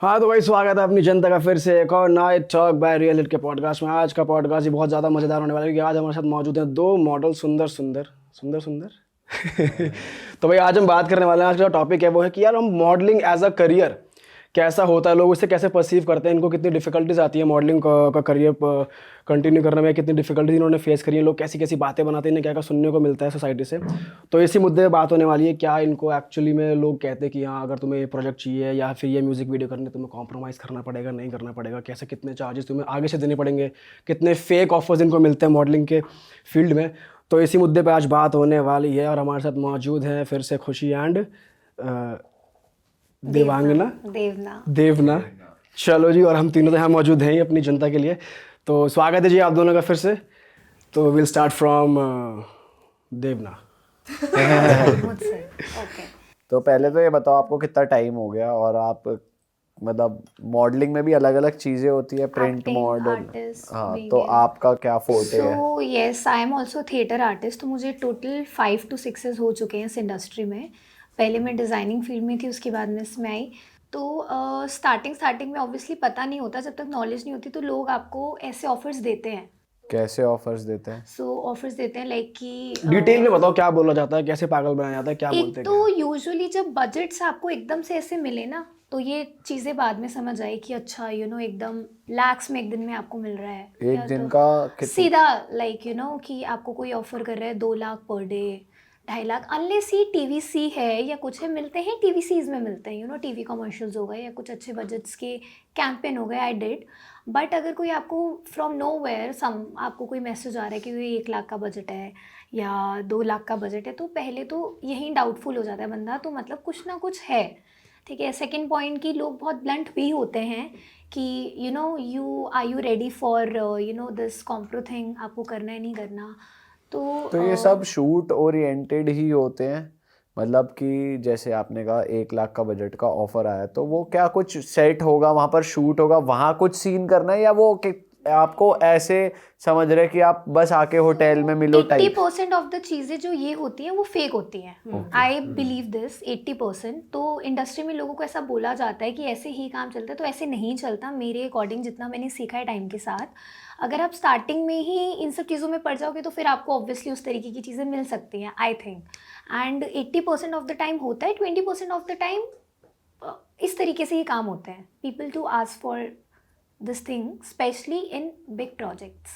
हाँ तो भाई स्वागत है अपनी जनता का फिर से एक और night talk by real hit के पॉडकास्ट में। आज का पॉडकास्ट ही बहुत ज़्यादा मज़ेदार होने वाला है क्योंकि आज हमारे साथ मौजूद हैं दो मॉडल सुंदर सुंदर सुंदर सुंदर तो भाई आज हम बात करने वाले हैं। आज का टॉपिक है वो है कि यार हम मॉडलिंग एज अ करियर कैसा होता है, लोग इसे कैसे परसीव करते हैं, इनको कितनी डिफिकल्टीज आती है मॉडलिंग का करियर कंटिन्यू करने में, कितनी डिफिकल्टीज इन्होंने फेस करी है, लोग कैसी कैसी बातें बनाते हैं, इन्हें क्या क्या सुनने को मिलता है सोसाइटी से। तो इसी मुद्दे पे बात होने वाली है। क्या इनको एक्चुअली में लोग कहते हैं कि हाँ अगर तुम्हें ये प्रोजेक्ट चाहिए या फिर ये म्यूज़िक वीडियो करनी है तुम्हें कॉम्प्रोमाइज़ करना पड़ेगा, नहीं करना पड़ेगा, कैसे कितने चार्जेस तुम्हें आगे से देने पड़ेंगे, कितने फेक ऑफर्स इनको मिलते हैं मॉडलिंग के फील्ड में। तो इसी मुद्दे पे आज बात होने वाली है और हमारे साथ मौजूद हैं फिर से खुशी एंड देवांगना देवना। देवना। चलो जी, और हम तीनों तो यहाँ मौजूद हैं ही अपनी जनता के लिए। तो स्वागत है जी आप दोनों का फिर से। तो विल स्टार्ट फ्रॉम देवना। मुझसे ओके। तो पहले तो ये बताओ आपको कितना टाइम हो गया और आप मतलब मॉडलिंग में भी अलग अलग चीजें होती है, प्रिंट Acting, मॉडल। artist, हाँ, being तो a- आपका क्या फोटे है? So yes, I am also theatre artist. तो मुझे टोटल 5 to 6 years हो चुके हैं इस इंडस्ट्री में। पहले मैं डिज़ाइनिंग फील्ड में थी, उसके बाद मैं इसमें आई। तो स्टार्टिंग में ऑब्वियसली पता नहीं होता, जब तक नॉलेज नहीं होती तो लोग आपको ऐसे ऑफर्स देते हैं। कैसे ऑफर्स देते हैं? सो ऑफर्स देते हैं लाइक कि डिटेल में बताओ क्या बोला जाता है, कैसे पागल बनाया जाता है, क्या बोलते एक हैं तो क्या? यूजुअली जब बजट्स आपको एकदम से ऐसे मिले ना, तो ये चीज़ें बाद में समझ आई कि अच्छा एकदम लैक्स में एक दिन में आपको मिल रहा है। एक या दिन तो का कितना? सीधा लाइक कि आपको कोई ऑफर कर रहा है 2 lakh per day, 2.5 lakh, unless he TVC है या कुछ है, मिलते हैं टीवीसीज में मिलते हैं, टीवी कमर्शियल्स हो गए या कुछ अच्छे बजट्स के कैंपेन हो गए, आई डिड। बट अगर कोई आपको फ्रॉम नो वेयर सम आपको कोई मैसेज आ रहा है कि ये 1 लाख का बजट है या 2 लाख का बजट है, तो पहले तो यही डाउटफुल हो जाता है बंदा, तो मतलब कुछ ना कुछ है। ठीक है। सेकंड पॉइंट की लोग बहुत ब्लंट भी होते हैं कि you ready for this compro thing, आपको करना है नहीं करना। तो ये सब शूट ओरिएंटेड ही होते हैं, मतलब कि जैसे आपने कहा 1 लाख का बजट का ऑफर आया, तो वो क्या कुछ सेट होगा वहां पर, शूट होगा वहां कुछ सीन करना है, या वो आपको ऐसे समझ रहे कि आप बस आके होटल में मिलो टाइप? 80% ऑफ द चीज़ें जो ये होती हैं वो फेक होती हैं। I believe this 80%। तो इंडस्ट्री में लोगों को ऐसा बोला जाता है कि ऐसे ही काम चलता है, तो ऐसे नहीं चलता। मेरे अकॉर्डिंग जितना मैंने सीखा है टाइम के साथ, अगर आप स्टार्टिंग में ही इन सब चीज़ों में पड़ जाओगे तो फिर आपको ऑब्वियसली उस तरीके की चीज़ें मिल सकती हैं, I think. And 80% of the time होता है, 20% ऑफ द टाइम इस तरीके से ही काम होते हैं। People to ask for this thing specially in big projects.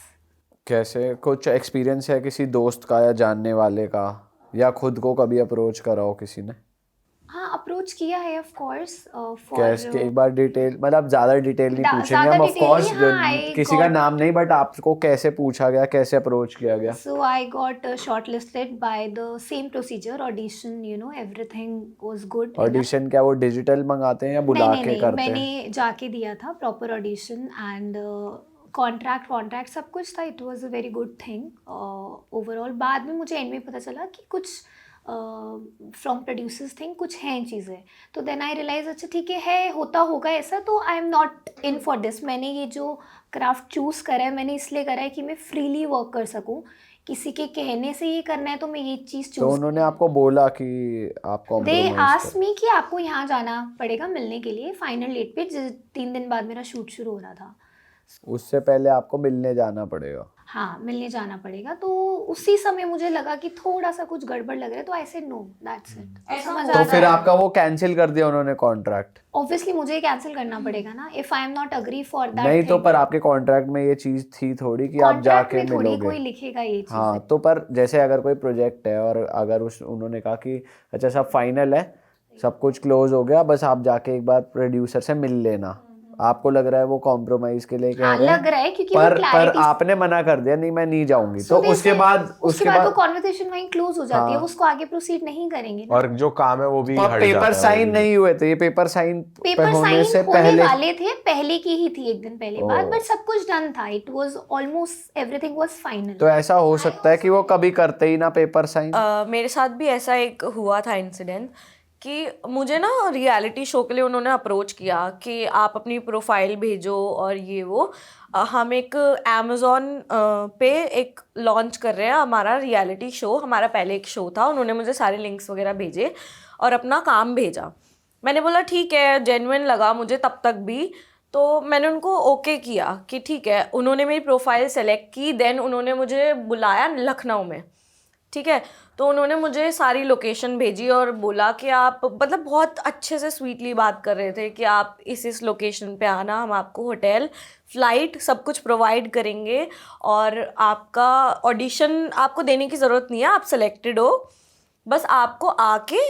कैसे कुछ एक्सपीरियंस है किसी दोस्त का या जानने वाले का, या खुद को कभी अप्रोच करा हो किसी ने? हाँ, अप्रोच किया है ऑफ कोर्स। कैसे, एक बार डिटेल, मतलब ज्यादा डिटेल नहीं पूछेंगे हम ऑफ कोर्स, किसी का नाम नहीं, बट आपको कैसे पूछा गया, कैसे अप्रोच किया गया? So I got shortlisted by the same procedure, audition, everything was good enough. Audition क्या वो डिजिटल मंगाते हैं या बुला नहीं के नहीं, करते हैं? मैंने जाके दिया था प्रॉपर ऑडिशन एंड कॉन्ट्रैक्ट सब कुछ था। It was a very good thing overall. बाद में मुझे एंड में पता चला कि कुछ फ्रॉम प्रोड्यूसर्स थिंग कुछ हैं चीज़ें, तो देन आई रियलाइज अच्छा ठीक है होता होगा ऐसा, तो आई am not in for this. मैंने ये जो क्राफ्ट चूज़ करा है मैंने इसलिए करा है कि मैं फ्रीली वर्क कर सकूँ। किसी के कहने से ये करना है तो मैं ये चीज़ तो चूज़। उन्होंने आपको बोला कि आप दे कॉम्प्रोमाइज आस्क मी कि आपको यहाँ जाना पड़ेगा मिलने के लिए फाइनल डेट पे। 3 दिन बाद मेरा शूट शुरू हो रहा था। उससे पहले आपको मिलने जाना पड़ेगा? हाँ, मिलने जाना पड़ेगा। तो उसी समय मुझे लगा कि थोड़ा सा कुछ गड़बड़ लग रहा है, तो I said no, that's it. ऐसा मजा तो आता फिर है। आपका वो कैंसिल कर दिया उन्होंने कॉन्ट्रैक्ट? ऑब्वियसली मुझे कैंसिल करना पड़ेगा ना, if I am not agree for that नहीं, तो थिंग। पर आपके कॉन्ट्रैक्ट में ये चीज थी थोड़ी कि आप कॉन्ट्रैक्ट जाके में थोड़ी मिलोगे? कोई लिखेगा ये चीज़। हाँ, तो पर जैसे अगर कोई प्रोजेक्ट है और अगर उन्होंने कहा कि अच्छा सब फाइनल है, सब कुछ क्लोज हो गया, बस आप जाके एक बार प्रोड्यूसर से मिल लेना, आपको लग रहा है वो कॉम्प्रोमाइज के लिए कह हाँ, रहे हैं? लग रहा है क्योंकि वो पर clarity- आपने मना कर दिया, नहीं मैं नहीं जाऊंगी, तो उसके बाद वो कॉन्वर्सेशन वहीं क्लोज हो जाती है, उसको आगे प्रोसीड नहीं करेंगे ना। और जो काम है वो भी हट जाता पेपर है साइन नहीं हुए थे? ये पेपर साइन पेपर होने से साइन होने पहले वाले थे, पहले की ही थी एक दिन पहले बात, बट सब कुछ डन था। It was almost everything was final. तो ऐसा हो सकता है कि वो कभी करते ही ना पेपर साइन? मेरे साथ भी ऐसा एक हुआ था इंसिडेंट कि मुझे ना रियलिटी शो के लिए उन्होंने अप्रोच किया कि आप अपनी प्रोफाइल भेजो और ये वो। हम एक अमेज़ॉन पे एक लॉन्च कर रहे हैं हमारा रियलिटी शो। हमारा पहले एक शो था, उन्होंने मुझे सारे लिंक्स वगैरह भेजे और अपना काम भेजा। मैंने बोला ठीक है, जेन्युइन लगा मुझे तब तक भी, तो मैंने उनको ओके किया कि ठीक है। उन्होंने मेरी प्रोफाइल सेलेक्ट की, देन उन्होंने मुझे बुलाया लखनऊ में, ठीक है। तो उन्होंने मुझे सारी लोकेशन भेजी और बोला कि आप, मतलब बहुत अच्छे से स्वीटली बात कर रहे थे कि आप इस लोकेशन पे आना, हम आपको होटल, फ़्लाइट सब कुछ प्रोवाइड करेंगे और आपका ऑडिशन आपको देने की ज़रूरत नहीं है, आप सेलेक्टेड हो, बस आपको आके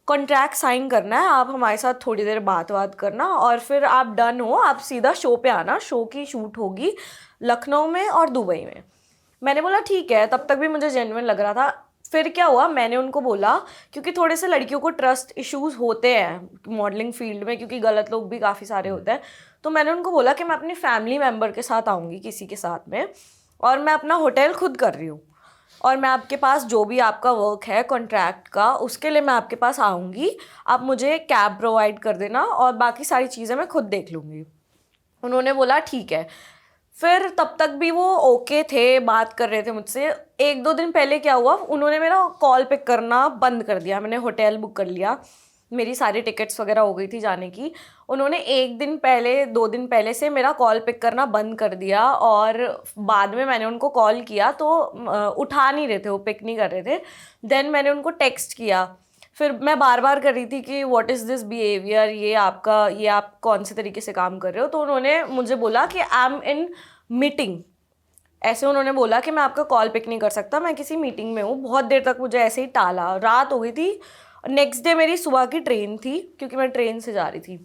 कॉन्ट्रैक्ट साइन करना है, आप हमारे साथ थोड़ी देर बात करना और फिर आप डन हो, आप सीधा शो पे आना, शो की शूट होगी लखनऊ में और दुबई में। मैंने बोला ठीक है, तब तक भी मुझे जेन्युइन लग रहा था। फिर क्या हुआ, मैंने उनको बोला, क्योंकि थोड़े से लड़कियों को ट्रस्ट इश्यूज होते हैं मॉडलिंग फील्ड में, क्योंकि गलत लोग भी काफ़ी सारे होते हैं, तो मैंने उनको बोला कि मैं अपनी फैमिली मेम्बर के साथ आऊँगी, किसी के साथ में, और मैं अपना होटल खुद कर रही हूँ, और मैं आपके पास जो भी आपका वर्क है कॉन्ट्रैक्ट का, उसके लिए मैं आपके पास आऊँगी, आप मुझे कैब प्रोवाइड कर देना और बाकी सारी चीज़ें मैं खुद देख लूँगी। उन्होंने बोला ठीक है। फिर तब तक भी वो ओके थे, बात कर रहे थे मुझसे। 1-2 दिन पहले क्या हुआ, उन्होंने मेरा कॉल पिक करना बंद कर दिया। मैंने होटल बुक कर लिया, मेरी सारी टिकट्स वगैरह हो गई थी जाने की। उन्होंने 1 दिन पहले 2 दिन पहले से मेरा कॉल पिक करना बंद कर दिया, और बाद में मैंने उनको कॉल किया तो उठा नहीं रहे थे, वो पिक नहीं कर रहे थे। देन मैंने उनको टेक्स्ट किया, फिर मैं बार बार कर रही थी कि व्हाट इज़ दिस बिहेवियर, ये आप कौन से तरीके से काम कर रहे हो। तो उन्होंने मुझे बोला कि आई एम इन मीटिंग, ऐसे उन्होंने बोला कि मैं आपका कॉल पिक नहीं कर सकता, मैं किसी मीटिंग में हूँ। बहुत देर तक मुझे ऐसे ही टाला, रात हो गई थी, नेक्स्ट डे मेरी सुबह की ट्रेन थी, क्योंकि मैं ट्रेन से जा रही थी।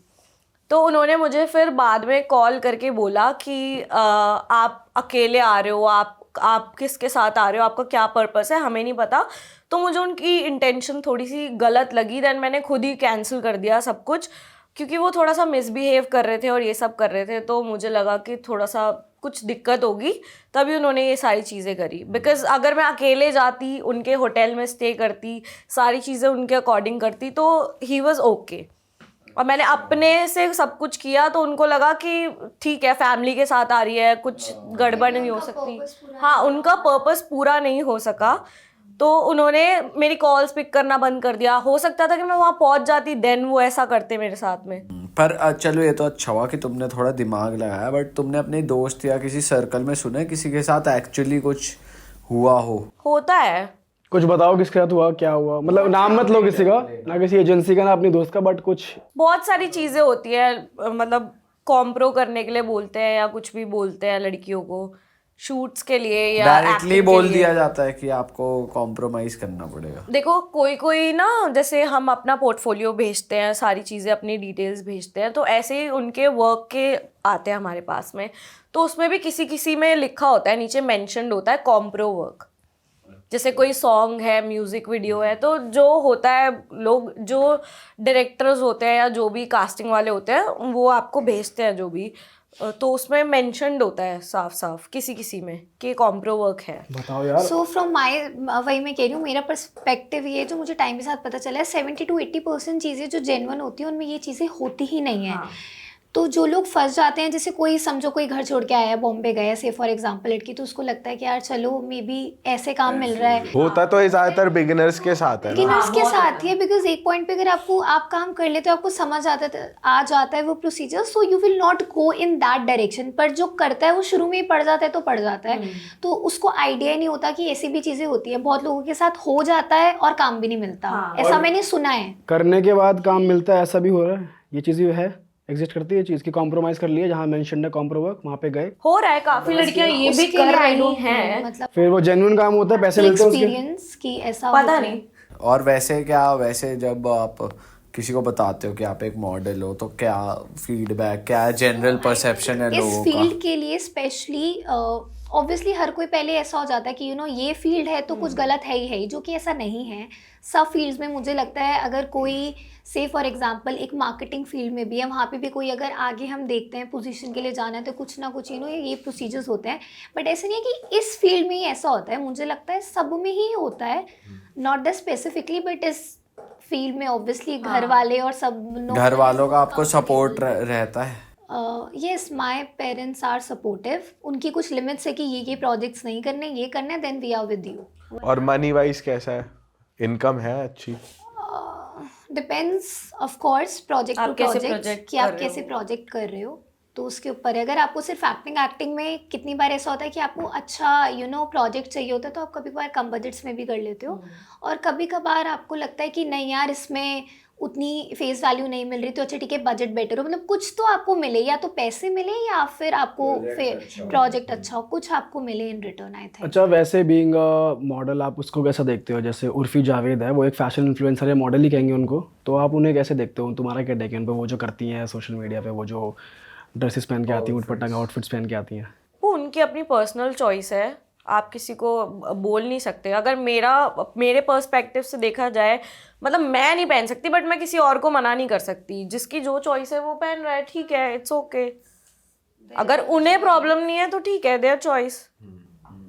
तो उन्होंने मुझे फिर बाद में कॉल करके बोला कि आप अकेले आ रहे हो, आप किसके साथ आ रहे हो, आपका क्या पर्पस है, हमें नहीं पता। तो मुझे उनकी इंटेंशन थोड़ी सी गलत लगी, देन मैंने खुद ही कैंसिल कर दिया सब कुछ, क्योंकि वो थोड़ा सा मिसबिहेव कर रहे थे और ये सब कर रहे थे। तो मुझे लगा कि थोड़ा सा कुछ दिक्कत होगी, तभी उन्होंने ये सारी चीज़ें करी। बिकॉज अगर मैं अकेले जाती, उनके होटल में स्टे करती, सारी चीज़ें उनके अकॉर्डिंग करती, तो ही वॉज ओके। और मैंने अपने से सब कुछ किया, तो उनको लगा कि ठीक है, फैमिली के साथ आ रही है, कुछ गड़बड़ नहीं हो सकती। हाँ, उनका पर्पस पूरा नहीं हो सका, तो उन्होंने मेरी कॉल्स पिक करना बंद कर दिया। हो सकता था कि मैं वहाँ पहुँच जाती, देन वो ऐसा करते मेरे साथ में। पर चलो ये तो अच्छा हुआ कि तुमने थोड़ा दिमाग लगाया, बट तुमने अपने दोस्त या किसी सर्कल में सुना है किसी के साथ एक्चुअली कुछ हुआ हो? होता है। कुछ बताओ किसके साथ हुआ, क्या हुआ, मतलब नाम मत लो किसी का, ना किसी एजेंसी का, ना अपनी दोस्त का, बट कुछ बहुत सारी चीज़ें होती है, मतलब कॉम्प्रो करने के लिए बोलते हैं या कुछ भी बोलते हैं लड़कियों को, शूट्स के लिए या डायरेक्टली acting के बोल लिए। दिया जाता है कि आपको कॉम्प्रोमाइज करना पड़ेगा। देखो कोई ना, जैसे हम अपना पोर्टफोलियो भेजते हैं, सारी चीज़ें अपनी डिटेल्स भेजते हैं, तो ऐसे ही उनके वर्क के आते हैं हमारे पास में, तो उसमें भी किसी में लिखा होता है, नीचे मेंशन्ड होता है कॉम्प्रो वर्क। जैसे कोई सॉन्ग है, म्यूज़िक वीडियो है, तो जो होता है, लोग जो डायरेक्टर्स होते हैं या जो भी कास्टिंग वाले होते हैं, वो आपको भेजते हैं जो भी, तो उसमें मेंशन्ड होता है साफ साफ किसी में कि कॉम्प्रो वर्क है। बताओ यार। सो फ्रॉम माई, वही मैं कह रही हूँ, मेरा पर्सपेक्टिव ये जो मुझे टाइम के साथ पता चला है, 70 to 80% चीज़ें जो जेन्युइन होती हैं उनमें ये चीज़ें होती ही नहीं है। तो जो लोग फंस जाते हैं, जैसे कोई समझो कोई घर छोड़ के आया है, बॉम्बे गया से फॉर एग्जांपल लड़की, तो उसको लगता है कि यार चलो मे बी ऐसे काम मिल रहा है। होता तो ये ज्यादातर बिगिनर्स के साथ है ना। बिगिनर्स के साथ ही है, बिकॉज एक पॉइंट पे अगर आप काम कर लेते हो, आपको समझ आ जाता है वो procedure, so you will not go in that direction. पर जो करता है वो शुरू में ही पड़ जाता है तो पड़ जाता है, तो उसको आइडिया ही नहीं होता कि ऐसी भी चीज़ें होती है। बहुत लोगों के साथ हो जाता है और काम भी नहीं मिलता, ऐसा मैंने सुना है। करने के बाद काम मिलता है, ऐसा भी हो रहा है, ये चीज़ भी है, एग्जिस्ट करती है चीज़ की, कॉम्प्रोमाइज़ कर लिया, जहाँ मेंशन है कॉम्प्रो वर्क वहाँ पे गए, हो रहा है, काफ़ी लड़कियां ये भी उसके कर लिए I रही don't हैं। know, मतलब फिर वो जेन्युइन काम होता है, पैसे मिलते हैं उसके। एक्सपीरियंस की ऐसा पता होता है। नहीं। और वैसे जब आप किसी को बताते हो कि आप एक मॉडल हो, तो क्या फीडबैक, क्या जनरल परसेप्शन है इस लोगों फील्ड का? के लिए स्पेशली ऑब्वियसली हर कोई पहले ऐसा हो जाता है कि ये फील्ड है तो कुछ गलत है ही, जो कि ऐसा नहीं है। सब फील्ड्स में मुझे लगता है, अगर कोई से फॉर एग्जांपल एक मार्केटिंग फील्ड में भी है, वहाँ पे भी कोई अगर आगे हम देखते हैं पोजीशन के लिए जाना है, तो कुछ ना कुछ ये प्रोसीजर्स होते हैं। बट ऐसे नहीं है कि इस फील्ड में ही ऐसा होता है, मुझे लगता है सब में ही होता है, नॉट दैट स्पेसिफिकली, बट इस फील्ड में ऑब्वियसली घर वाले और सब घर वालों का आपको सपोर्ट रहता है? Yes, my parents are supportive. उनकी कुछ लिमिट्स है कि ये प्रोजेक्ट्स नहीं करने, ये करने, then we are with you. और मनी वाइज कैसा है, इनकम है अच्छी? Depends of course project to आप कैसे प्रोजेक्ट project कि कर आप रहे कैसे हो। प्रोजेक्ट कर रहे हो, तो उसके ऊपर है। अगर आपको सिर्फ एक्टिंग में कितनी बार ऐसा होता है कि आपको अच्छा प्रोजेक्ट चाहिए होता है, तो आप कभी कभार कम बजट्स में भी कर लेते हो, और कभी कभार आपको लगता है कि नहीं यार इसमें उतनी फेस वैल्यू नहीं मिल रही, तो अच्छा ठीक है बजट बेटर हो, मतलब कुछ तो आपको मिले, या तो पैसे मिले या फिर आपको प्रोजेक्ट अच्छा हो, कुछ आपको मिले इन रिटर्न आई थिंक। अच्छा, वैसे बीइंग अ मॉडल आप उसको कैसा देखते हो? जैसे उर्फी जावेद है, वो एक फैशन इन्फ्लुएंसर है, मॉडल ही कहेंगे उनको, तो आप उन्हें कैसे देखते हो? तुम्हारा क्या टेक है उन पे, वो जो करती हैं सोशल मीडिया पे, वो जो ड्रेसेस पहन के आती हैं, उटपटांग आउटफिट्स पहन के आती हैं? वो उनकी अपनी पर्सनल चॉइस है, आप किसी को बोल नहीं सकते। अगर मेरे पर्सपेक्टिव से देखा जाए, मतलब मैं नहीं पहन सकती, बट मैं किसी और को मना नहीं कर सकती। जिसकी जो चॉइस है वो पहन रहा है, ठीक है, इट्स ओके। अगर उन्हें प्रॉब्लम नहीं है तो ठीक है, देयर चॉइस।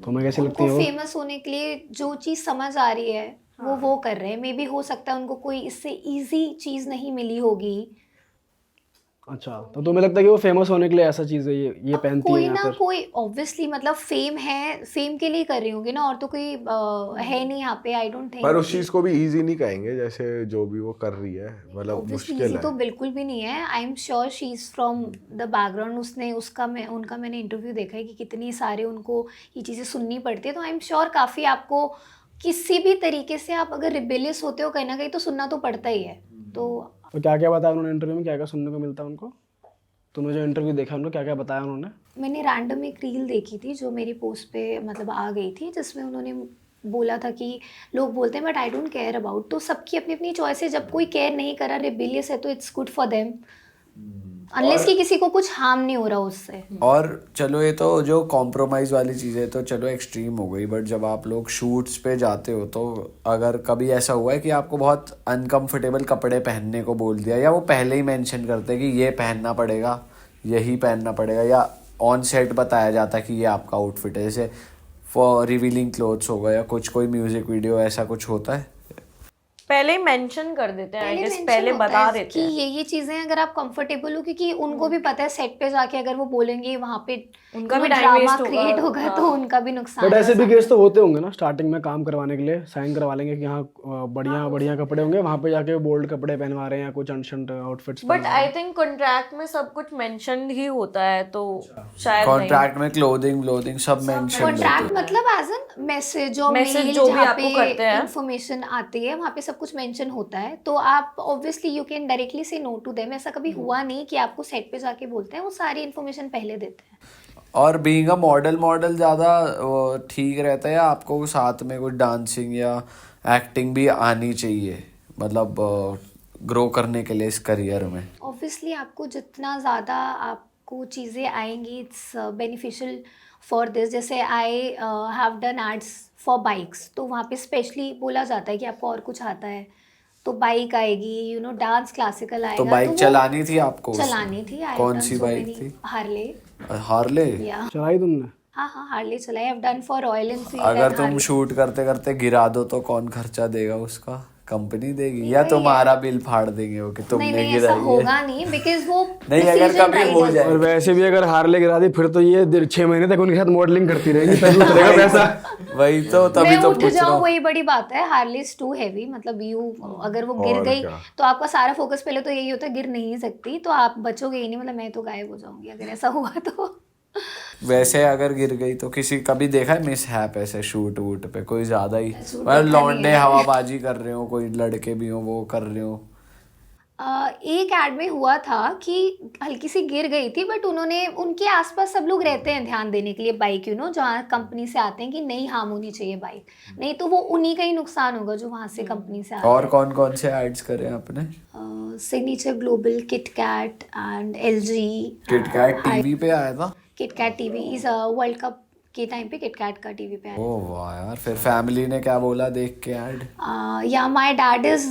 तुम्हें कैसी लगती उनको है वो? फेमस होने के लिए जो चीज़ समझ आ रही है वो कर रहे हैं। मे बी हो सकता है उनको कोई इससे इजी चीज़ नहीं मिली होगी। अच्छा, तो तुम्हें लगता है कि वो फेमस होने के लिए ऐसा चीज़ है, ये अब पहनती कोई हैं या ना फिर? कोई ऑब्वियसली, मतलब फेम है, फेम के लिए कर रही होंगी ना, और तो कोई है नहीं यहाँ पे, आई डोंट थिंक। पर उस चीज को भी इजी नहीं कहेंगे, जैसे जो भी वो कर रही है, मतलब ऑब्वियसली मुश्किल इजी तो है। बिल्कुल भी नहीं है। I am sure she is from the background. उनका मैंने इंटरव्यू देखा है कि कितनी सारे उनको ये चीज़ें सुननी पड़ती है, तो आई एम श्योर काफ़ी आपको किसी भी तरीके से आप अगर रिबेलियस होते हो कहीं ना कहीं, तो सुनना तो पड़ता ही है। तो क्या क्या बताया उन्होंने इंटरव्यू में, क्या क्या सुनने को मिलता है उनको? तुमने जो इंटरव्यू देखा उनको क्या क्या बताया उन्होंने? मैंने रैंडम एक रील देखी थी जो मेरी पोस्ट पे मतलब आ गई थी, जिसमें उन्होंने बोला था कि लोग बोलते हैं but I don't care about. तो सबकी अपनी अपनी चॉइस है, जब कोई केयर नहीं कर रहा, रिबेलियस है, तो it's good for them, unless कि किसी को कुछ हार्म नहीं हो रहा उससे। और चलो ये तो जो कॉम्प्रोमाइज़ वाली चीज़ें तो चलो एक्सट्रीम हो गई, बट जब आप लोग शूट्स पे जाते हो तो अगर कभी ऐसा हुआ है कि आपको बहुत अनकंफर्टेबल कपड़े पहनने को बोल दिया, या वो पहले ही मेंशन करते हैं कि ये पहनना पड़ेगा, यही पहनना पड़ेगा, या ऑन सेट बताया जाता है कि ये आपका आउटफिट है, जैसे फॉर रिवीलिंग क्लोथ्स हो गया या कुछ कोई म्यूजिक वीडियो, ऐसा कुछ होता है? पहले मेंशन कर देते हैं, आई गेस mention पहले होता बता है देते कि हैं। ये चीजें अगर आप कंफर्टेबल हो, क्योंकि उनको भी पता है सेट पे जाके अगर वो बोलेंगे वहां पे उनका भी time ड्रामा waste होगा, क्रिएट होगा, तो उनका भी नुकसान बट है। ऐसे भी केस तो होते होंगे ना, स्टार्टिंग में काम करवाने के लिए साइन करवा लेंगे कि हाँ बढ़िया बढ़िया कपड़े होंगे, वहाँ पे जाके बोल्ड कपड़े पहनवा रहे हैं या कुछ ancient outfits. But I think contract में सब कुछ मेंशन ही होता है, तो शायद नहीं। कॉन्ट्रैक्ट में क्लोथिंग सब मेंशन कॉन्ट्रैक्ट मतलब एज एन मैसेज और Message मेल, जो भी जहाँ आपको करते पे हैं। इंफॉर्मेशन आती है वहाँ पे सब कुछ मेंशन होता है, तो आप ऑब्वियसली यू कैन डायरेक्टली से नो टू देम। ऐसा कभी हुआ नहीं कि आपको सेट पे जाके बोलते हैं, वो सारी इन्फॉर्मेशन पहले देते हैं। और बीइंग अ मॉडल ज़्यादा ठीक रहता है, या आपको साथ में कुछ डांसिंग या एक्टिंग भी आनी चाहिए, मतलब ग्रो करने के लिए इस करियर में? ऑब्वियसली आपको जितना ज़्यादा आपको चीज़ें आएंगी, इट्स बेनिफिशियल फॉर दिस। जैसे I have done ads for bikes, तो वहाँ पे स्पेशली बोला जाता है कि आपको और कुछ आता है तो बाइक आएगी, डांस क्लासिकल आएगा। तो बाइक वो चलानी थी आपको? चलानी थी। कौन सी बाइक थी? हार्ले। हार्ले? या चलाई तुमने? हाँ हार्ले चलाई। आई have done for royal Enfield. अगर तुम शूट करते करते गिरा दो तो कौन खर्चा देगा उसका? कंपनी देगी या तुम्हारा बिल फाड़ देंगे वो कि नहीं तुमने नहीं ऐसा गिराई है? होगा नहीं, बिकॉज वो नहीं, अगर decision कभी right हो है। जाए। और वैसे भी अगर हार्ले गिरा दी फिर तो ये 6 महीने तक उनके साथ मॉडलिंग करती रहेंगी, तभी उतरेगा पैसा। वही तो, तभी मैं तो उठ पूछ रहा जाऊँ हूँ। वही बड़ी बात है। हार्ले इज टू हैवी, मतलब यू अगर वो गिर और गई क्या। तो आपका सारा फोकस पहले तो यही होता है गिर नहीं सकती, तो आप बचोगे ही नहीं, मतलब मैं तो गायब हो जाऊंगी अगर ऐसा हुआ तो। वैसे अगर गिर गई तो किसी कभी देखा है मिस हैप ऐसे शूट वूट पे कोई ज्यादा ही, देखा मतलब नहीं लौंडे है। हवाबाजी कर रहे हो, कोई लड़के भी हो वो कर रहे हो? एक एड में हुआ था कि हल्की सी गिर गई थी, बट उन्होंने, उनके आसपास सब लोग रहते हैं ध्यान देने के लिए बाइक, जहाँ कंपनी से आते हैं कि नहीं हार्म होनी चाहिए बाइक, नहीं तो वो उन्हीं का ही नुकसान होगा जो वहाँ से कंपनी से आते और हैं। कौन कौन से एड्स करे आपने? Signature global, KitKat and LG. KitKat TV पे आया था? KitKat TV is world cup के टाइम पे किटकैट का टीवी पे आया। ओह वाह यार, फिर फैमिली ने क्या बोला देख के ऐड? या माय डैड इज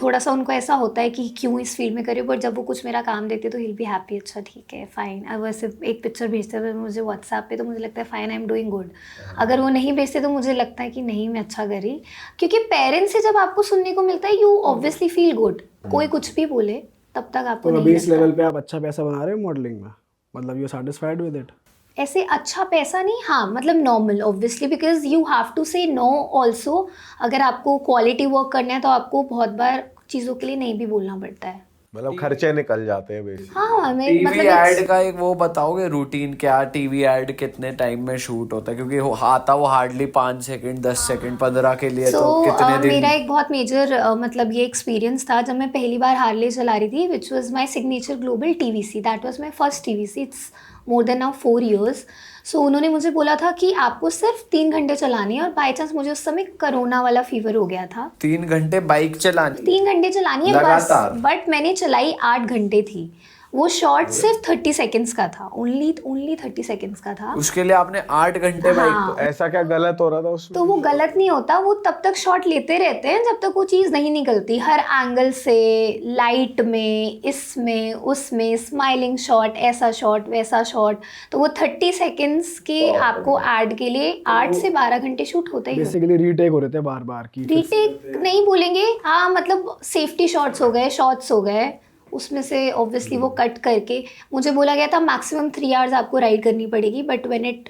थोड़ा सा उनको ऐसा होता है कि क्यों इस फील्ड में कर रही हो, बट जब वो कुछ मेरा काम देते तो ही बी हैप्पी, अच्छा ठीक है फाइन। अब वैसे एक पिक्चर भेजते हुए मुझे व्हाट्सएप पे तो मुझे लगता है fine, I am doing good. अगर वो नहीं भेजते तो मुझे लगता है कि नहीं मैं अच्छा करी, क्योंकि पेरेंट्स से जब आपको सुनने को मिलता है यू ऑब्वियसली फील गुड। कोई कुछ भी बोले तब तक आपको तो नहीं अभी इस लगता। लेवल पे आप अच्छा पैसा बना रहे हो मॉडलिंग में, मतलब यू सैटिस्फाइड विद इट? ऐसे अच्छा पैसा नहीं, हाँ मतलब normal obviously, because you have to say no also. अगर आपको क्वालिटी वर्क करना है तो आपको बहुत बार चीज़ों के लिए नहीं भी बोलना पड़ता है। मतलब खर्चे निकल जाते हैं बेसिक। हाँ मैं टीवी मतलब एड का एक वो बताओगे रूटीन क्या, टीवी एड कितने टाइम में शूट होता है? क्योंकि आता वो हार्डली 5 सेकंड 10 सेकंड 15 के लिए, तो कितने दिन? मेरा एक बहुत मेजर मतलब ये एक्सपीरियंस था जब मैं पहली बार हार्ले चला रही थी, which was my signature global TVC। That was my first TVC। It's more than now 4 years। सो उन्होंने मुझे बोला था कि आपको सिर्फ 3 घंटे चलानी है, और बाई चांस मुझे उस समय कोरोना वाला फीवर हो गया था। 3 घंटे बाइक चलानी? 3 घंटे चलानी है बस, लगातार? बट मैंने चलाई 8 घंटे थी। वो शॉट सिर्फ 30 सेकेंड्स का था, ओनली 30 सेकेंड्स का था। उसके लिए आपने 8 घंटे बाइक? हाँ। ऐसा क्या गलत हो रहा था उसमें? तो वो गलत नहीं होता, वो तब तक शॉट लेते रहते हैं जब तक वो चीज़ नहीं निकलती, हर एंगल से, लाइट में, इसमें उसमें, स्माइलिंग शॉट, ऐसा शॉट वैसा शॉट। तो वो 30 सेकेंड्स के आपको ऐड के लिए 8 से 12 घंटे शूट होते ही होते। बेसिकली रीटेक हो रहे थे बार बार की। रीटेक नहीं बोलेंगे, हाँ मतलब सेफ्टी शॉट्स हो गए, शॉट्स हो गए, उसमें से ऑब्वियसली वो कट करके मुझे बोला गया था मैक्सिमम 3 hours आपको राइड करनी पड़ेगी, बट व्हेन इट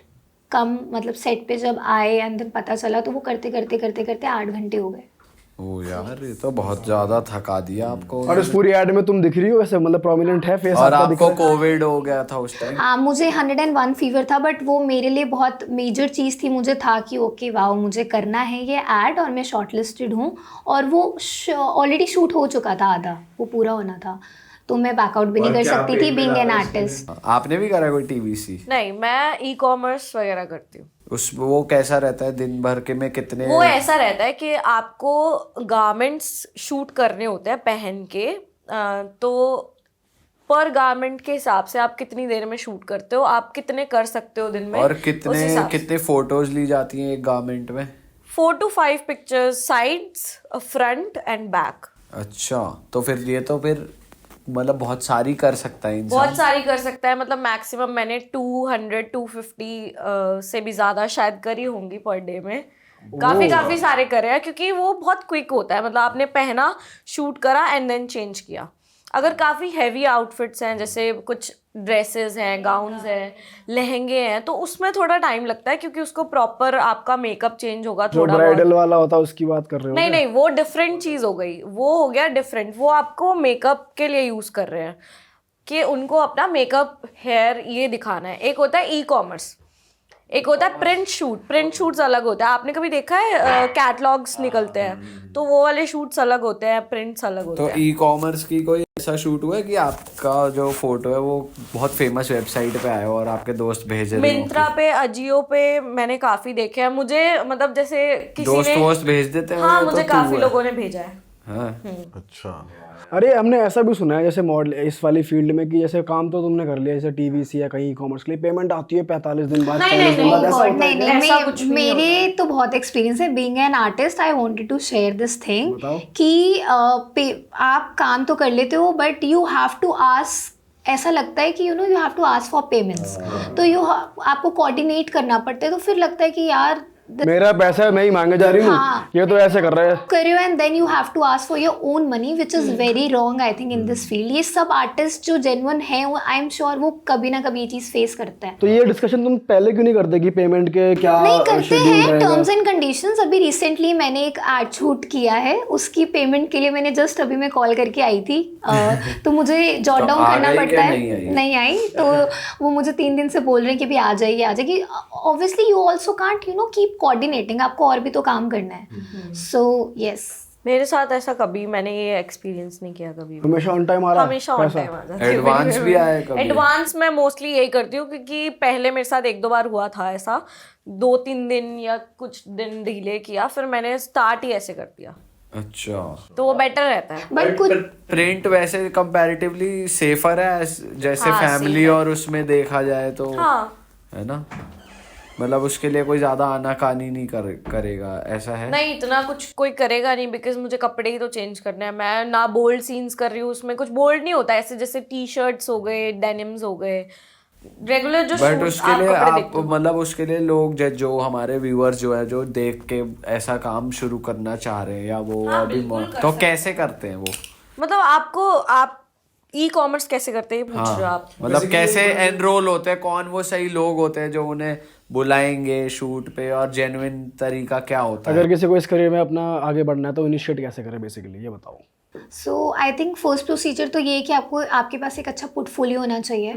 कम मतलब सेट पे जब आए एंड देन पता चला तो वो करते करते करते करते 8 घंटे हो गए। ओ यार, ये तो बहुत ज्यादा थका दिया आपको। और इस पूरी एड में तुम दिख रही हो वैसे, मतलब प्रोमिनेंट है फेस और आपका दिख आपको रहा है। कोविड हो गया था उस टाइम? हाँ मुझे 101 फीवर था, बट वो मेरे लिए बहुत मेजर चीज़ थी। मुझे था कि ओके वाओ मुझे करना है ये ऐड, और मैं शॉर्टलिस्टेड हूँ, और वो ऑलरेडी शूट हो चुका था, आधा वो पूरा होना था, तो मैं बैकआउट भी नहीं कर सकती थी बीइंग एन आर्टिस्ट। आपने भी करा कोई टीवीसी? नहीं, मैं ई-कॉमर्स वगैरह करती हूँ। उस वो कैसा रहता है दिन भर के में कितने? वो ऐसा रहता है कि आपको गारमेंट्स शूट करने होते हैं पहन के, तो पर गारमेंट के हिसाब से आप कितनी देर में शूट करते हो, आप कितने कर सकते हो दिन में, और उस कितने हिसाब से। कितने फोटोज ली जाती हैं एक गारमेंट में? 4 to 5 pictures, sides, front end back. अच्छा, तो फिर ये तो फिर मतलब बहुत सारी कर सकता है इंसान। बहुत सारी कर सकता है, मतलब मैक्सिमम मैंने 200-250 से भी ज्यादा शायद करी होंगी पर डे में। काफी सारे करे हैं, क्योंकि वो बहुत क्विक होता है, मतलब आपने पहना, शूट करा एंड देन चेंज किया। अगर काफ़ी हैवी आउटफिट्स हैं, जैसे कुछ ड्रेसेस हैं, गाउन्स हैं, लहंगे हैं, तो उसमें थोड़ा टाइम लगता है, क्योंकि उसको प्रॉपर आपका मेकअप चेंज होगा जो थोड़ा ब्राइडल बहुत। वाला होता है उसकी बात कर रहे हो? नहीं नहीं, वो डिफरेंट चीज़ हो गई, वो हो गया डिफरेंट। वो आपको मेकअप के लिए यूज़ कर रहे हैं कि उनको अपना मेकअप, हेयर ये दिखाना है। एक होता है ई-कॉमर्स, एक होता है प्रिंट शूट। प्रिंट शूट्स अलग होता है, आपने कभी देखा है कैटलॉग्स निकलते हैं, तो वो वाले शूट्स अलग होते हैं, प्रिंट्स अलग होते तो हैं। ई कॉमर्स की कोई ऐसा शूट हुआ है कि आपका जो फोटो है वो बहुत फेमस वेबसाइट पे आया और आपके दोस्त भेज रहे हो? मिंत्रा पे, अजियो पे मैंने काफी देखे हैं। मुझे मतलब जैसे किसी दोस्त ने, वोस्त भेज देते हैं? हाँ तो मुझे तू काफी है। लोगों ने भेजा है। हाँ। अच्छा। अरे हमने ऐसा भी सुना है जैसे मॉडल इस वाली फील्ड में कि जैसे काम तो तुमने कर लिया जैसे TVC या कहीं कॉमर्स के लिए, पेमेंट आती है 45 दिन बाद, नहीं, 40 दिन बाद, ऐसा गॉड होता है? नहीं ऐसा कुछ भी नहीं मेरे तो बहुत एक्सपीरियंस है being an artist. I wanted to share this thing बताओ। कि आप काम तो कर लेते हो, but you have to ask, ऐसा लगता है कि you have to ask for payments. तो आपको कोऑर्डिनेट करना पड़ता है, तो फिर लगता है कि यार मेरा पैसा है, मैं ही मांगे जा रही हूँ, हाँ। ये तो ऐसे कर रहे हैं। करियो and then you have to ask for your own money, which is very wrong I think in this field. ये सब आर्टिस्ट जो जेन्युइन है, वो आई एम श्योर वो कभी ना कभी ये चीज़ फेस करते हैं। तो ये डिस्कशन तुम पहले क्यों नहीं करते कि पेमेंट के क्या नहीं करते schedule हैं, रहेगा? Terms and conditions. अभी रिसेंटली मैंने एक एड शूट किया है, उसकी पेमेंट के लिए मैंने जस्ट अभी मैं कॉल करके आई थी, तो मुझे जॉट तो डाउन आ करना गई पड़ता क्या है। नहीं आई, तो वो मुझे 3 दिन से बोल रहे हैं कि भी आ जाएगी। Obviously you also can't keep coordinating, आपको और भी तो काम करना है। सो यस, मेरे साथ ऐसा कभी मैंने ये एक्सपीरियंस नहीं किया कभी भी। हमेशा ऑन टाइम आ रहा है हमेशा ऑन पैसा? टाइम आ जाता है। एडवांस भी आया कभी? एडवांस मैं मोस्टली यही करती हूँ, क्योंकि पहले मेरे साथ 1-2 बार हुआ था ऐसा, 2-3 दिन या कुछ दिन डिले किया, फिर मैंने स्टार्ट ही ऐसे कर दिया, अच्छा, तो वो बेटर रहता है। बट कुछ प्रिंट वैसे कंपैरेटिवली सेफर है जैसे हाँ, फैमिली safe है। और उसमें देखा जाए तो, हाँ, है ना? मतलब उसके लिए कोई ज्यादा आनाकानी नहीं करेगा, ऐसा है? नहीं इतना कुछ कोई करेगा नहीं, बिकॉज मुझे कपड़े ही तो चेंज करने हैं। मैं ना बोल्ड सीन्स कर रही हूँ उसमें, कुछ बोल्ड नहीं होता ऐसे, जैसे टी-शर्ट्स हो गए, डेनिम्स हो गए, रेगुलर जो बट suits उसके आप लिए कपड़े आप देखते हो। मतलब उसके लिए लोग जो हमारे व्यूअर्स जो है जो देख के ऐसा काम शुरू करना चाह रहे हैं या वो अभी तो कैसे करते हैं वो? मतलब आप ई-कॉमर्स कैसे करते हैं ये पूछ रहे हो आप? मतलब कैसे एनरोल होते हैं, कौन वो सही लोग होते हैं जो उन्हें बुलाएंगे शूट पे, और जेन्युइन तरीका क्या होता है? अगर किसी को इस करियर में अपना आगे बढ़ना है तो इनिशिएट कैसे करे बेसिकली, ये बताओ। सो आई थिंक फर्स्ट प्रोसीजर तो ये है कि आपको आपके पास एक अच्छा पोर्टफोलियो होना चाहिए,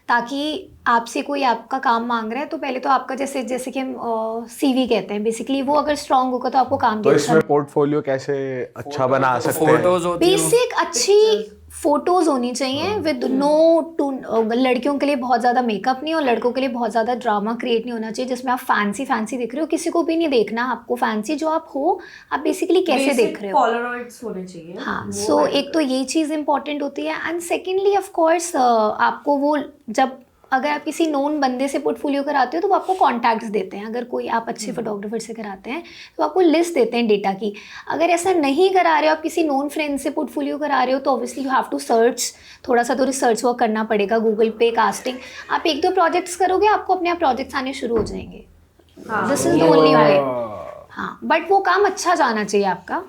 ताकि आपसे कोई आपका काम मांग रहा है तो पहले तो आपका जैसे जैसे कि हम सीवी कहते हैं बेसिकली, वो अगर स्ट्रांग होगा तो आपको काम तो भी इसमें पोर्टफोलियो कैसे अच्छा बना सकते हैं? फोटोज होती हैं बेसिक अच्छी फोटोज होनी चाहिए विद नो टू, लड़कियों के लिए बहुत ज़्यादा मेकअप नहीं और लड़कों के लिए बहुत ज़्यादा ड्रामा क्रिएट नहीं होना चाहिए जिसमें आप फैंसी दिख रहे हो, किसी को भी नहीं देखना आपको फैंसी, जो आप हो आप बेसिकली कैसे देख रहे हो। पोलरॉइड्स होने चाहिए। हाँ, सो एक तो ये चीज़ इंपॉर्टेंट होती है एंड सेकेंडली ऑफ कोर्स आपको वो जब अगर आप किसी नोन बंदे से पोर्टफोलियो कराते हो तो वो आपको कॉन्टैक्ट्स देते हैं, अगर कोई आप अच्छे फोटोग्राफर से कराते हैं तो आपको लिस्ट देते हैं डेटा की। अगर ऐसा नहीं करा रहे हो, आप किसी नोन फ्रेंड से पोर्टफोलियो करा रहे हो तो obviously you have to search, थोड़ा सा तो रिसर्च वर्क करना पड़ेगा गूगल पे, कास्टिंग। आप 1-2 प्रोजेक्ट्स करोगे आपको अपने आप प्रोजेक्ट्स आने शुरू हो जाएंगे। This is the only way. हाँ, बट वो काम अच्छा जाना चाहिए आपका।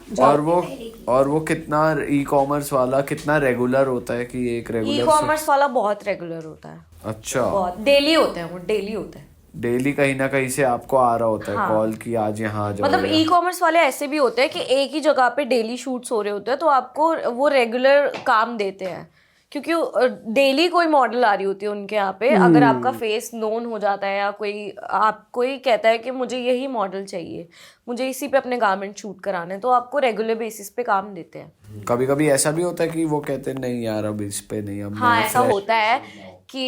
और वो कितना ई कॉमर्स वाला कितना रेगुलर होता है कि एक ई रेगुलर कॉमर्स वाला बहुत रेगुलर होता है, अच्छा बहुत डेली होते हैं, वो डेली होते हैं। डेली कहीं ना कहीं से आपको आ रहा होता है कॉल कि आज यहाँ आ जाओ। मतलब ई कॉमर्स वाले ऐसे भी होते हैं कि एक ही जगह पे डेली शूट्स हो रहे होते हैं तो आपको वो रेगुलर काम देते हैं, क्योंकि डेली कोई मॉडल आ रही होती है उनके यहाँ पे। अगर आपका फेस नोन हो जाता है या कोई कहता है कि मुझे यही मॉडल चाहिए, मुझे इसी पे अपने गारमेंट शूट कराने, तो आपको रेगुलर बेसिस पे काम देते हैं। कभी कभी ऐसा भी होता है कि वो कहते हैं नहीं यार अब इस पे नहीं, अब हाँ, ऐसा होता है कि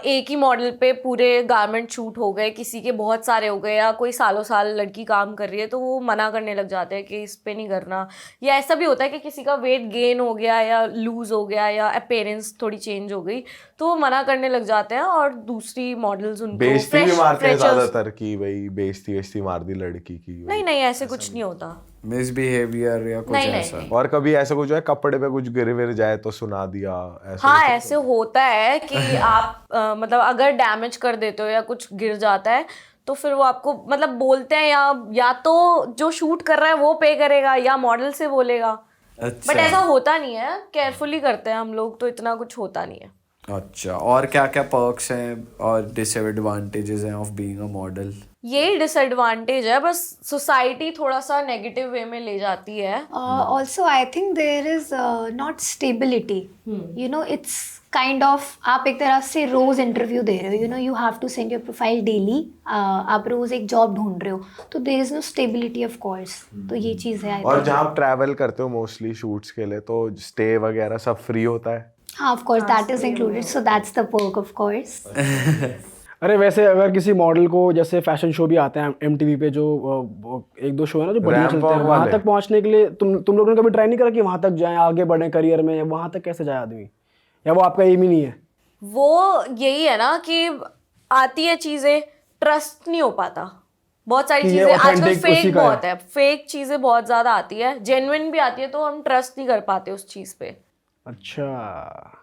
एक ही मॉडल पे पूरे गारमेंट शूट हो गए, किसी के बहुत सारे हो गए, या कोई सालों साल लड़की काम कर रही है तो वो मना करने लग जाते हैं कि इस पे नहीं करना। या ऐसा भी होता है कि किसी का वेट गेन हो गया या लूज हो गया या अपीयरेंस थोड़ी चेंज हो गई तो वो मना करने लग जाते हैं और दूसरी मॉडल्स उनको बेइज्जती भी मारते हैं ज्यादातर कि भाई बेइज्जती मार दी लड़की की। नहीं, ऐसे कुछ नहीं होता। मिसबिहेवियर या कुछ ऐसा। और कभी ऐसा कुछ है कपड़े पे कुछ गिर विर जाए तो सुना दिया ऐसा? हाँ, ऐसे होता है कि आप मतलब अगर डैमेज कर देते हो या कुछ गिर जाता है तो फिर वो आपको मतलब बोलते हैं, या तो जो शूट कर रहा है वो पे करेगा या मॉडल से बोलेगा। अच्छा। बट ऐसा होता नहीं है, केयरफुली करते हैं हम लोग, तो इतना कुछ होता नहीं है। अच्छा, और क्या क्या पर्क्स हैं और डिसएडवांटेजेस हैं ऑफ बीइंग अ मॉडल? यही डिसएडवांटेज है, बस सोसाइटी थोड़ा सा नेगेटिव वे में ले जाती है। Also I think there is not stability, you know, it's kind of आप एक तरह से रोज इंटरव्यू दे रहे हो, you know, you have to send your profile daily, आप रोज एक जॉब ढूंढ रहे हो, तो there is no stability of course. तो ये चीज़ है। और जहाँ आप ट्रैवल करते हो मोस्टली शूट्स के लिए तो स्टे वगैरह सब फ्री होता है? हाँ, of course that is included, so that's the perk of course. अरे वैसे अगर किसी मॉडल को, जैसे फैशन शो भी आते हैं MTV पे, जो 1-2 शो है ना जो बढ़िया Ramp चलते हैं, walk वहाँ वाले। तक पहुँचने के लिए तुम लोगों ने कभी ट्राई नहीं करा कि वहाँ तक जाएं, आगे बढ़ें करियर में? वहाँ तक कैसे जाए आदमी, या वो आपका एम ही नहीं है? वो यही है ना कि आती है चीजें, ट्रस्ट नहीं हो पाता। बहुत सारी कि ये चीजें आजकल authentic उसी फेक का है। बहुत है, फेक चीजें बहुत ज्यादा आती है, जेन्युइन भी आती है तो हम ट्रस्ट नहीं कर पाते उस चीज पे। अच्छा,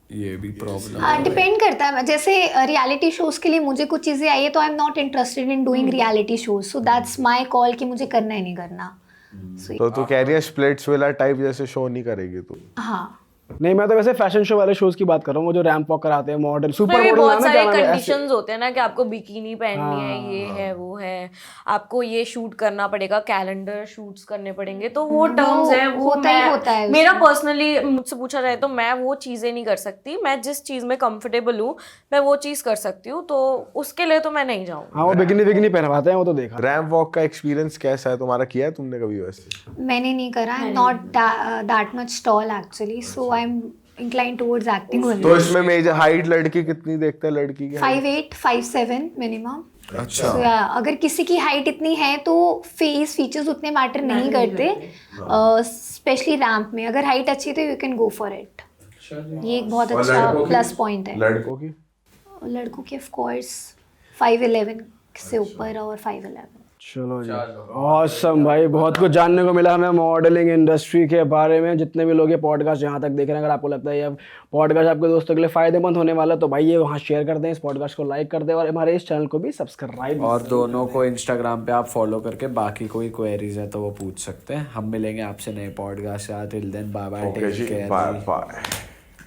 ये भी प्रॉब्लम डिपेंड करता है, जैसे रियलिटी शोज के लिए मुझे कुछ चीज़ें आई है तो आई am not interested in doing reality shows, so that's my call कि मुझे करना है नहीं करना। So, तो तू कह रही है स्प्लिट्स विला टाइप जैसे शो नहीं करेगी तू? हाँ, नहीं मैं तो वैसे फैशन शो वाले शोज की बात कर रहा हूँ, वो जो रैंप वॉक कराते हैं मॉडल, सुपर फिर भी मॉडल बहुत नाम है, सारे क्या नाम है, ऐसे- कंडीशंस होते हैं ना कि आपको बिकिनी पहननी है, ये है वो है, आपको ये शूट करना पड़ेगा, कैलेंडर शूट्स करने पड़ेंगे, तो वो टर्म्स है, वो होता ही होता है मेरा पर्सनली मुझसे पूछा जाए तो मैं वो चीज़ें नहीं कर सकती। मैं जिस चीज़ में कंफर्टेबल हूँ मैं वो चीज़ कर सकती हूँ, तो उसके लिए तो मैं नहीं जाऊँ। हाँ वो बिकनी पहनवाते हैं, वो तो देखा। रैंप वॉक का एक्सपीरियंस कैसा है तुम्हारा? किया है तुमने कभी वैसे? मैंने नहीं करा, I am not that much tall actually, so I am inclined towards acting only. तो इसमें मेजर हाइट लड़की कितनी देखते हैं? लड़की की 5'8", 5'7" मिनिमम। अच्छा। So, अगर किसी की हाइट इतनी है तो फेस फीचर्स उतने मैटर नहीं करते, स्पेशली रैंप में। अगर हाइट अच्छी तो you can go for it, ये एक बहुत अच्छा प्लस पॉइंट है। लड़कों की? लड़कों की ऑफ कोर्स 5'11" से ऊपर और 5'11". चलो जी, ऑसम भाई, बहुत कुछ जानने को मिला हमें मॉडलिंग इंडस्ट्री के बारे में। जितने भी लोग ये पॉडकास्ट यहाँ तक देख रहे हैं, अगर आपको लगता है ये पॉडकास्ट आपके दोस्तों के लिए फ़ायदेमंद होने वाला तो भाई ये वहाँ शेयर कर दें, इस पॉडकास्ट को लाइक कर दें और हमारे इस चैनल को भी सब्सक्राइब। और दोनों को इंस्टाग्राम पे आप फॉलो करके बाकी कोई क्वेरीज है तो वो पूछ सकते हैं। हम मिलेंगे आपसे नए पॉडकास्ट के साथ। Till then bye bye, take care. Bye bye.